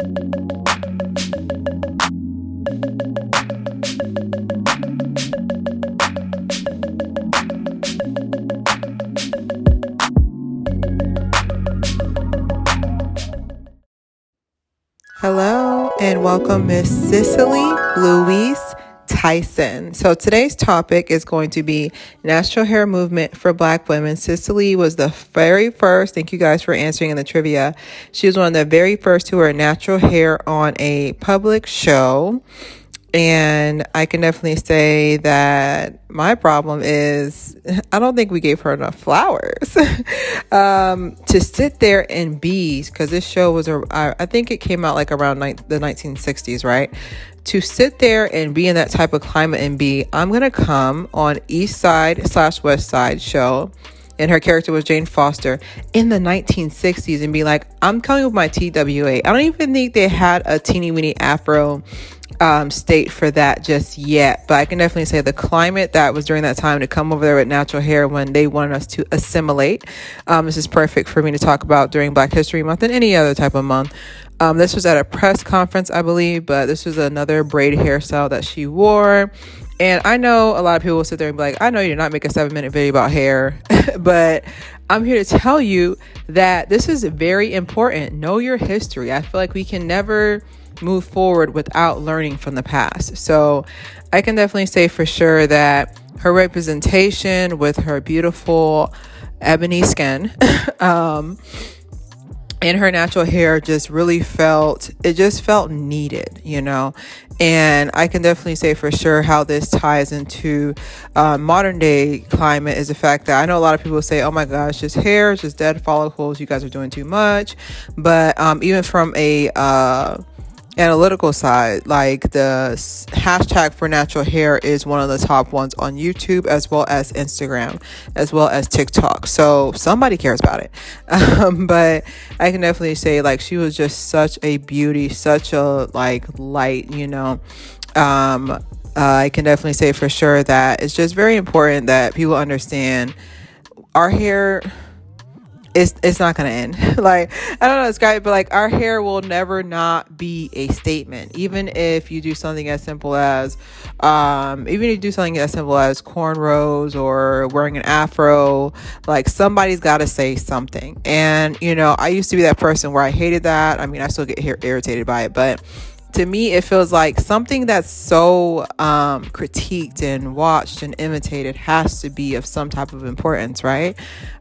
Hello and welcome, Miss Cicely Tyson. So today's topic is going to be natural hair movement for Black women. Cicely was the very first. Thank you guys for answering in the trivia. She was one of the very first to wear natural hair on a public show. And I can definitely say that my problem is I don't think we gave her enough flowers to sit there and be, because this show was, I think it came out like around the 1960s, right? To sit there and be in that type of climate and be, I'm going to come on East Side/West Side show. And her character was Jane Foster in the 1960s and be like, I'm coming with my TWA. I don't even think they had a teeny weeny Afro state for that just yet, but I can definitely say the climate that was during that time to come over there with natural hair when they wanted us to assimilate. This is perfect for me to talk about during Black History Month and any other type of month. This was at a press conference, I believe, but this was another braid hairstyle that she wore. And I know a lot of people will sit there and be like, I know you did not make a 7-minute video about hair, but I'm here to tell you that this is very important. Know your history. I feel like we can never move forward without learning from the past. So I can definitely say for sure that her representation with her beautiful ebony skin and her natural hair just really felt needed, you know. And I can definitely say for sure how this ties into modern day climate is the fact that I know a lot of people say, oh my gosh, just hair, just dead follicles, you guys are doing too much. But even from a analytical side, like the hashtag for natural hair is one of the top ones on YouTube, as well as Instagram, as well as TikTok. So somebody cares about it. But I can definitely say like she was just such a beauty, such a like light, you know. I can definitely say for sure that it's just very important that people understand our hair. It's not going to end. Like, I don't know, it's great, but like our hair will never not be a statement. Even if you do something as simple as, cornrows or wearing an afro, like somebody's got to say something. And, you know, I used to be that person where I hated that. I mean, I still get irritated by it, but to me, it feels like something that's so critiqued and watched and imitated has to be of some type of importance, right?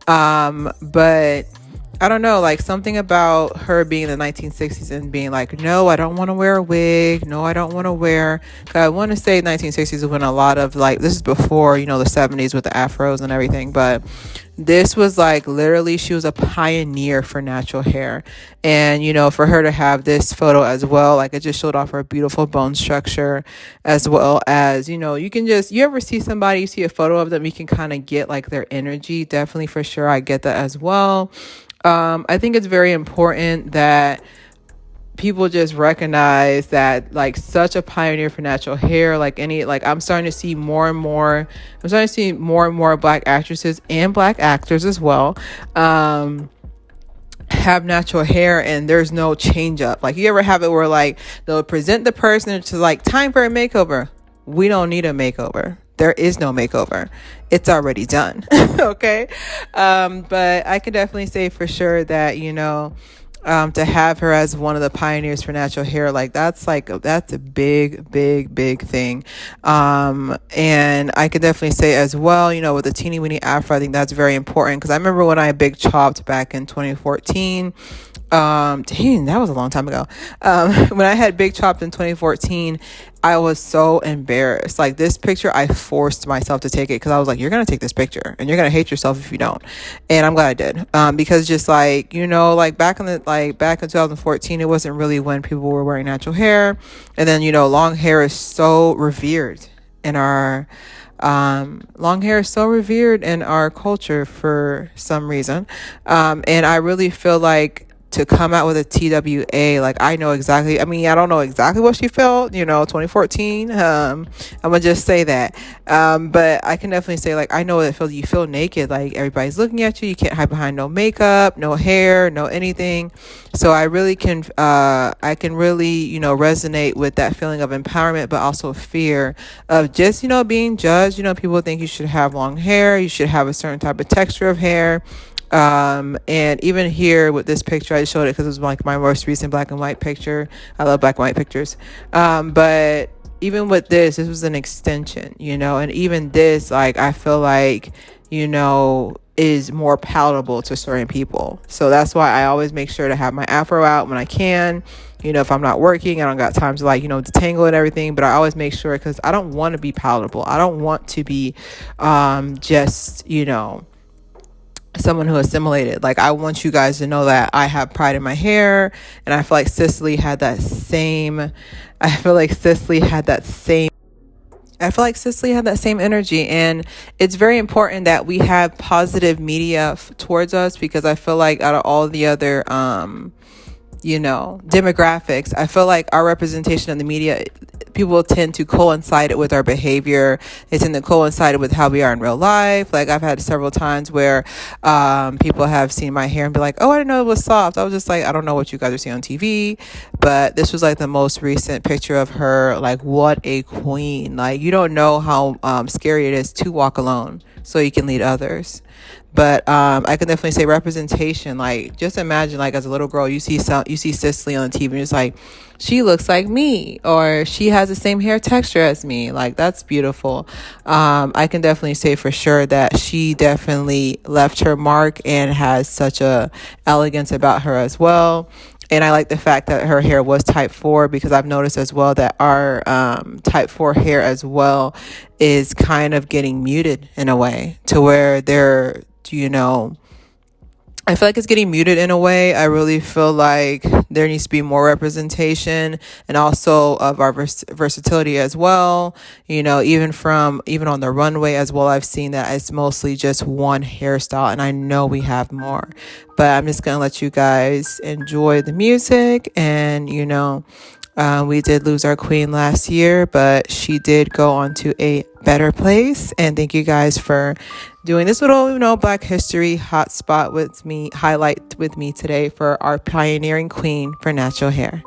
But I don't know, like something about her being in the 1960s and being like, no, I don't want to wear a wig. No, I don't want to wear. Cause I want to say 1960s is when a lot of like, this is before, you know, the 70s with the afros and everything. But this was like literally, she was a pioneer for natural hair. And, you know, for her to have this photo as well, like it just showed off her beautiful bone structure, as well as, you know, you ever see somebody, you see a photo of them, you can kind of get like their energy. Definitely for sure. I get that as well. I think it's very important that people just recognize that like such a pioneer for natural hair, I'm starting to see more and more Black actresses and Black actors as well, have natural hair, and there's no change up. Like, you ever have it where like they'll present the person to like time for a makeover? We don't need a makeover. There is no makeover. It's already done. Okay. But I can definitely say for sure that, you know, to have her as one of the pioneers for natural hair, that's a big thing. And I could definitely say as well, you know, with the teeny weeny afro, I think that's very important, because I remember when I big chopped back in 2014. Dang, that was a long time ago. When I had big chopped in 2014, I was so embarrassed. Like, this picture, I forced myself to take it, because I was like, you're going to take this picture and you're going to hate yourself if you don't. And I'm glad I did. Because just like, you know, like back in 2014, it wasn't really when people were wearing natural hair. And then, you know, long hair is so revered in our culture for some reason. And I really feel like to come out with a TWA, like, I know exactly, I mean, I don't know exactly what she felt, 2014. I'm gonna just say that. But I can definitely say, like, I know it feels, you feel naked, like everybody's looking at you. You can't hide behind no makeup, no hair, no anything. So I really can, I can really, resonate with that feeling of empowerment, but also fear of just, being judged. People think you should have long hair, you should have a certain type of texture of hair. And even here with this picture, I showed it because it was like my most recent black and white picture. I love black and white pictures. But even with this was an extension, and even this, like, I feel like, is more palatable to certain people. So that's why I always make sure to have my afro out when I can. If I'm not working, I don't got time to, like, detangle and everything, but I always make sure, because I don't want to be palatable. I don't want to be just, someone who assimilated. Like, I want you guys to know that I have pride in my hair, and I feel like Cicely had that same energy. And it's very important that we have positive media towards us, because I feel like out of all the other demographics, I feel like our representation in the media, people tend to coincide it with our behavior. They tend to coincide it with how we are in real life. Like, I've had several times where people have seen my hair and be like, oh, I didn't know it was soft. I was just like, I don't know what you guys are seeing on TV. But this was like the most recent picture of her. Like, what a queen. Like, you don't know how scary it is to walk alone so you can lead others. But I can definitely say representation. Like, just imagine, like, as a little girl, you see Cicely on the TV, and it's like, she looks like me, or she has the same hair texture as me. Like, that's beautiful. I can definitely say for sure that she definitely left her mark and has such a elegance about her as well. And I like the fact that her hair was type 4, because I've noticed as well that our type 4 hair as well is kind of getting muted in a way, to where they're, I feel like it's getting muted in a way. I really feel like there needs to be more representation, and also of our versatility as well. Even on the runway as well, I've seen that it's mostly just one hairstyle, and I know we have more. But I'm just going to let you guys enjoy the music. And, we did lose our queen last year, but she did go on to a better place. And thank you guys for doing this little, Black History highlight with me today for our pioneering queen for natural hair.